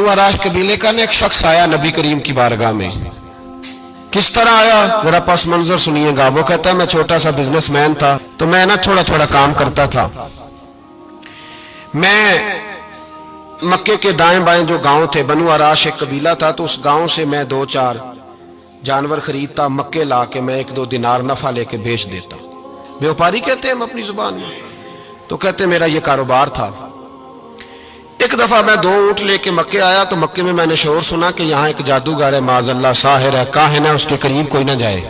आराश कबीले का ना एक शख्स आया नबी करीम की बारगाह में। किस तरह आया जरा पस मंजर सुनिएगा। वो कहता है मैं छोटा सा बिजनेसमैन था, तो मैं ना थोड़ा थोड़ा काम करता था। मैं मक्के के दाएं बाएं जो गांव थे, बनु आराश एक कबीला था, तो उस गांव से मैं 2-4 जानवर खरीदता, मक्के ला के मैं 1-2 दिनार नफा लेके बेच देता। व्यापारी कहते हैं हम अपनी जुबान में, तो कहते मेरा ये कारोबार था। एक दफा मैं 2 ऊंट लेके मक्के आया, तो मक्के में मैंने शोर सुना कि यहाँ एक जादूगर है, माज़अल्लाह साहिर है, काहिन है, उसके करीब कोई ना जाए।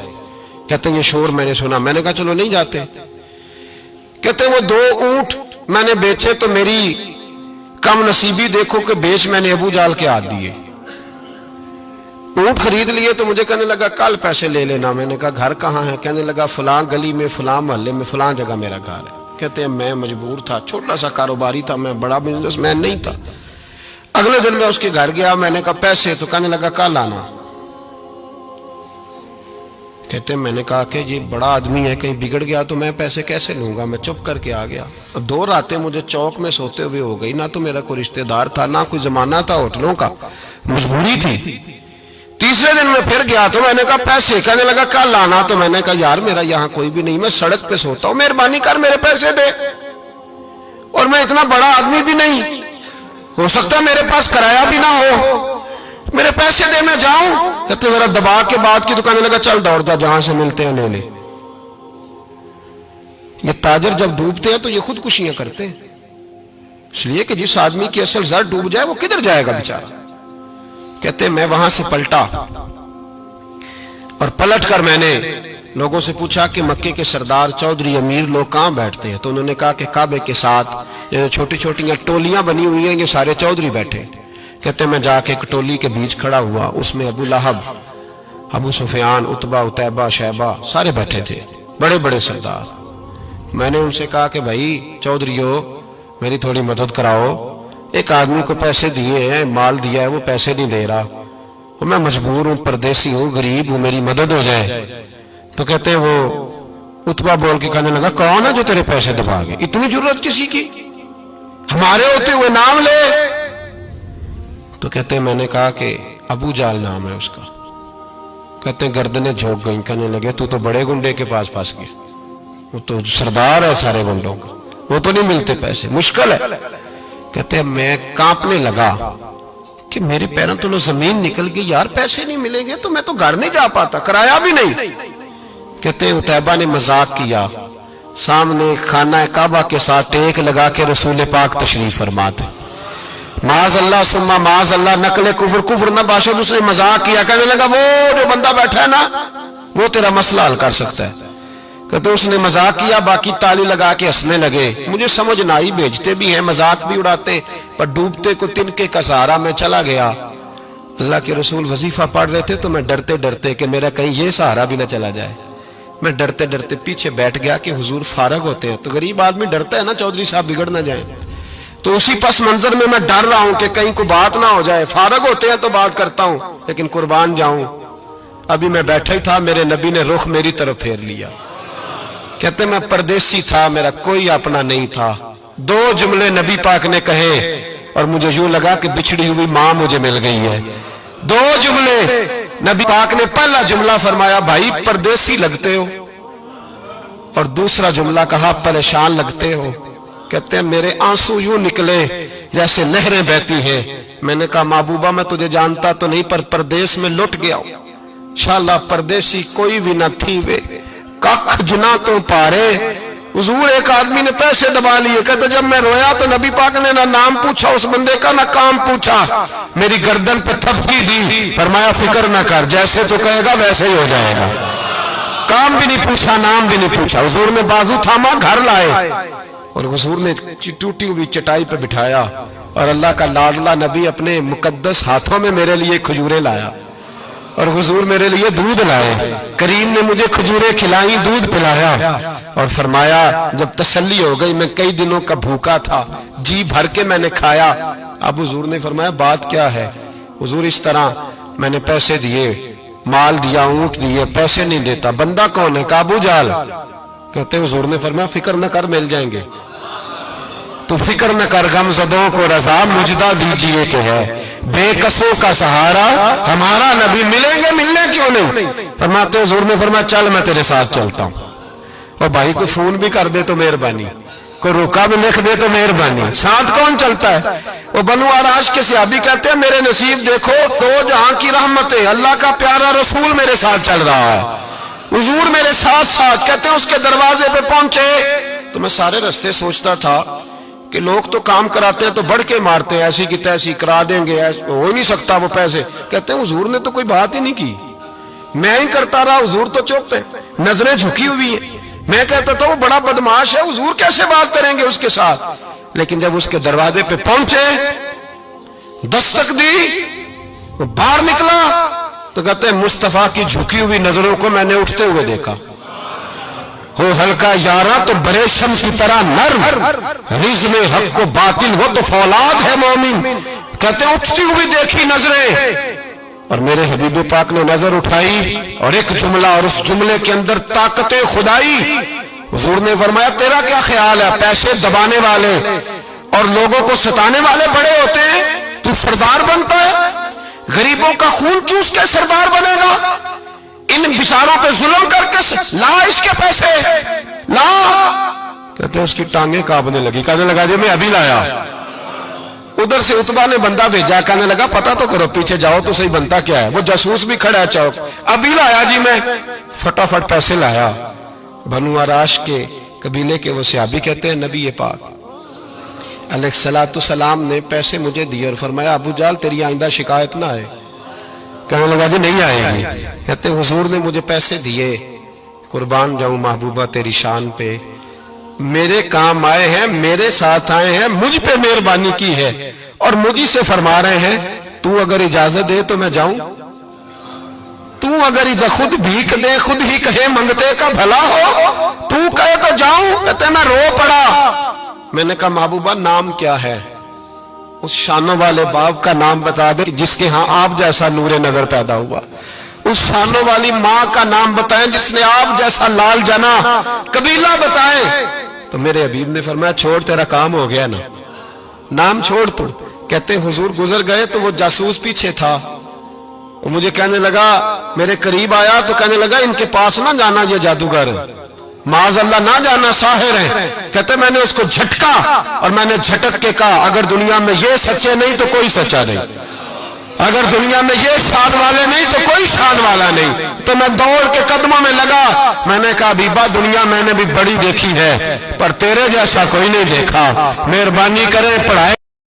कहते ये शोर मैंने सुना। मैंने कहा चलो नहीं जाते। कहते वो 2 ऊंट मैंने बेचे तो मेरी कम नसीबी देखो कि बेच मैंने अबू जाल के हाथ दिए। ऊंट खरीद लिए तो मुझे कहने लगा कल पैसे ले लेना। मैंने कहा घर कहाँ है? कहने लगा फलां गली में, फलां मोहल्ले में, फलां जगह मेरा घर है। कहते हैं मैं मजबूर था, छोटा सा कारोबारी था, मैं बड़ा बिजनेसमैन नहीं था। अगले दिन मैं उसके घर गया, मैंने कहा पैसे, तो कहने लगा कल आना। कहते हैं मैंने कहा कि ये बड़ा आदमी है, कहीं बिगड़ गया तो मैं पैसे कैसे लूंगा। मैं चुप करके आ गया। अब 2 रातें मुझे चौक में सोते हुए हो गई। ना तो मेरा कोई रिश्तेदार था, ना कोई जमाना था होटलों का, मजबूरी थी। तीसरे दिन मैं फिर गया तो मैंने कहा पैसे, कहने लगा कल आना। तो मैंने कहा यार मेरा यहाँ कोई भी नहीं, मैं सड़क पे सोता हूँ, मेहरबानी कर मेरे पैसे दे। और मैं इतना बड़ा आदमी भी नहीं, हो सकता मेरे पास किराया भी ना हो, मेरे पैसे दे मैं जाऊं। कहते जरा दबा के बात की। तो कहने लगा चल दौड़ जा, जहां से मिलते हैं ले ले। ये ताजर जब डूबते हैं तो ये खुदकुशियां करते हैं, इसलिए कि जिस आदमी की असल जर डूब जाए वो किधर जाएगा बेचारा। कहते मैं वहां से पलटा और पलट कर मैंने लोगों से पूछा कि मक्के के सरदार, चौधरी, अमीर लोग कहां बैठते हैं? तो उन्होंने कहा कि काबे के साथ छोटी छोटी टोलियां बनी हुई हैं, ये सारे चौधरी बैठे। कहते मैं जाके एक टोली के बीच खड़ा हुआ, उसमें अबू लहब, अबू सुफियान, उतबा, उतैबा, शैबा सारे बैठे थे, बड़े बड़े सरदार। मैंने उनसे कहा कि भाई चौधरीओ मेरी थोड़ी मदद कराओ, एक आदमी को पैसे दिए हैं, माल दिया है, वो पैसे नहीं दे रहा, और मैं मजबूर हूं, परदेसी हूं, गरीब हूं, मेरी मदद हो जाए। तो कहते वो उतबा बोल के कहने लगा कौन है जो तेरे पैसे दबा गए? इतनी जरूरत किसी की, हमारे होते हुए नाम ले। तो कहते मैंने कहा कि अबू जाल नाम है उसका। कहते गर्दनें झोंक गई। कहने लगे तू तो बड़े गुंडे के पास फंस गया, वो तो सरदार है सारे गुंडों का, वो तो नहीं मिलते पैसे, मुश्किल है। कहते मैं कांपने लगा कि मेरे पैरों तो जमीन निकल गई, यार पैसे नहीं मिलेंगे तो मैं तो घर नहीं जा पाता, किराया भी नहीं। कहते उतैबा ने मजाक किया, सामने खाना काबा के साथ टेक लगा के रसूल पाक तशरीफ फरमाते, माज़अल्लाह सुम्मा माज़अल्लाह, नकले कुफर, कुफर ना बाशद। उसने मजाक किया, कहने लगा वो जो बंदा बैठा है ना वो तेरा मसला हल कर सकता है। कहते उसने मजाक किया, बाकी ताली लगा के हंसने लगे। मुझे समझ ना आई, भेजते भी हैं, मजाक भी उड़ाते, पर डूबते को तिनके का सहारा मैं चला गया। अल्लाह के रसूल वजीफा पढ़ रहे थे तो मैं डरते डरते कि मेरा कहीं ये सहारा भी ना चला जाए, मैं डरते डरते पीछे बैठ गया कि हुजूर फारग होते हैं। तो गरीब आदमी डरता है ना चौधरी साहब बिगड़ ना जाए, तो उसी पस मंजर में मैं डर रहा हूं कि कहीं को बात ना हो जाए। फारग होते हैं तो बात करता हूं, लेकिन कुर्बान जाऊं। अभी मैं बैठा ही था, मेरे नबी ने रुख मेरी तरफ फेर लिया। कहते मैं परदेसी था, मेरा कोई अपना नहीं था। 2 जुमले नबी पाक ने कहे और मुझे यूं लगा कि बिछड़ी हुई मां मुझे मिल गई है। 2 जुमले नबी पाक ने, पहला जुमला फरमाया भाई परदेसी लगते हो, और दूसरा जुमला कहा परेशान लगते हो। कहते हैं मेरे आंसू यूं निकले जैसे नहरें बहती हैं। मैंने कहा महबूबा मैं तुझे जानता तो नहीं, पर परदेश में लुट गया हूं। शाला परदेसी कोई भी न थी वे, कख जुना तो पारे। हुजूर एक आदमी ने पैसे दबा लिए। कहते जब मैं रोया तो नबी पाक ने ना नाम पूछा उस बंदे का, ना काम पूछा, मेरी गर्दन पे थपकी दी, फरमाया फिक्र ना कर, जैसे तो कहेगा वैसे ही हो जाएगा। काम भी नहीं पूछा, नाम भी नहीं पूछा। हुजूर ने बाजू थामा, घर लाए, और हुजूर ने टूटी हुई चटाई पे बिठाया, और अल्लाह का लाडला नबी अपने मुकद्दस हाथों में मेरे लिए खजूरें लाया, और हुजूर मेरे लिए दूध लाए। करीम ने मुझे खजूरें खिलाई, दूध पिलाया, और फरमाया जब तसल्ली हो गई, मैं कई दिनों का भूखा था, जी भर के मैंने खाया। अब हुजूर ने फरमाया बात क्या है? हुजूर इस तरह मैंने पैसे दिए, माल दिया, ऊंट दिए, पैसे नहीं देता, बंदा कौन है? अबू जाल। कहते हुजूर ने फरमाया फिक्र न कर, मिल जाएंगे। तो फिक्र न कर, गमज़दों को रज़ा मुजदा दीजिए कि है। بے کسوں کا سہارا ہمارا نبی، ملیں گے، ملنے کیوں نہیں؟ فرماتے حضور نے فرمایا چل میں تیرے ساتھ چلتا ہوں۔ اور بھائی کو فون بھی کر دے تو مہربانی، کوئی روکا بھی لکھ دے تو مہربانی، ساتھ کون چلتا ہے؟ وہ بنو آراش کے صحابی کہتے ہیں میرے نصیب دیکھو، دو جہاں کی رحمتیں، اللہ کا پیارا رسول میرے ساتھ چل رہا ہے، حضور میرے ساتھ ساتھ۔ کہتے ہیں اس کے دروازے پہ پہنچے تو میں سارے رستے سوچتا تھا کہ لوگ تو کام کراتے ہیں تو بڑھ کے مارتے ہیں، ایسی کی تیسی کرا دیں گے، ہو ہی نہیں سکتا وہ پیسے۔ کہتے ہیں حضور نے تو کوئی بات ہی نہیں کی، میں ہی کرتا رہا، حضور تو چپ ہے، نظریں جھکی ہوئی ہیں۔ میں کہتا تھا وہ بڑا بدماش ہے، حضور کیسے بات کریں گے اس کے ساتھ؟ لیکن جب اس کے دروازے پہ پہنچے، دستک دی، وہ باہر نکلا تو کہتے ہیں مصطفیٰ کی جھکی ہوئی نظروں کو میں نے اٹھتے ہوئے دیکھا۔ ہو ہلکا یارا تو بریشم کی طرح نرم، رزم حق کو باطل ہو تو فولاد ہے مومن۔ کہتے ہیں اٹھتی ہوئی دیکھی نظریں، اور میرے حبیب پاک نے نظر اٹھائی اور ایک جملہ، اور اس جملے کے اندر طاقت خدائی۔ حضور نے فرمایا تیرا کیا خیال ہے؟ پیسے دبانے والے اور لوگوں کو ستانے والے بڑے ہوتے ہیں، تو سردار بنتا ہے؟ غریبوں کا خون چوس کے سردار بنے گا؟ ان بیچاروں پہ ظلم کر کے لا اس کے پیسے لا۔ کہتے ہیں اس کی ٹانگیں کانپنے لگی، کہنے لگا جی میں ابھی لایا۔ ادھر سے عتبہ نے بندہ بھیجا، کہنے لگا پتہ تو کرو، پیچھے جاؤ تو صحیح بنتا کیا ہے۔ وہ جاسوس بھی کھڑا ہے چوک، ابھی لایا جی میں، فٹافٹ پیسے لایا۔ بنو آراش کے قبیلے کے وہ صحابی کہتے ہیں نبی پاک علیہ السلام نے پیسے مجھے دیے اور فرمایا ابو جال تیری آئندہ شکایت نہ آئے۔ کہنے لگا جی نہیں آئے گی۔ کہتے ہیں حضور نے مجھے پیسے دیے، قربان جاؤں محبوبہ تیری شان پہ، میرے کام آئے ہیں، میرے ساتھ آئے ہیں، مجھ پہ مہربانی کی ہے، اور مجھے سے فرما رہے ہیں تو اگر اجازت دے تو میں جاؤں، تو اگر خود بھیک دے، خود ہی کہے منگتے کا بھلا ہو، تو کہے تو جاؤں۔ کہتے ہیں میں رو پڑا۔ میں نے کہا محبوبہ نام کیا ہے؟ اس شانوں والے باپ کا نام بتا دے جس کے ہاں آپ جیسا نور نظر پیدا ہوا، اس شانوں والی ماں کا نام بتائیں جس نے آپ جیسا لال جنا، قبیلہ بتائیں۔ تو میرے حبیب نے فرمایا چھوڑ تیرا کام ہو گیا نا، نام چھوڑ تو۔ کہتے ہیں حضور گزر گئے تو وہ جاسوس پیچھے تھا، وہ مجھے کہنے لگا، میرے قریب آیا تو کہنے لگا ان کے پاس نہ جانا، یہ جادوگر معاذ اللہ نہ جانا، ساحر ہیں۔ کہتے میں نے اس کو جھٹکا اور میں نے جھٹک کے کہا اگر دنیا میں یہ سچے نہیں تو کوئی سچا نہیں، اگر دنیا میں یہ شان والے نہیں تو کوئی شان والا نہیں۔ تو میں دوڑ کے قدموں میں لگا، میں نے کہا حبیبہ دنیا میں نے بھی بڑی دیکھی ہے پر تیرے جیسا کوئی نہیں دیکھا، مہربانی کرے پڑھائے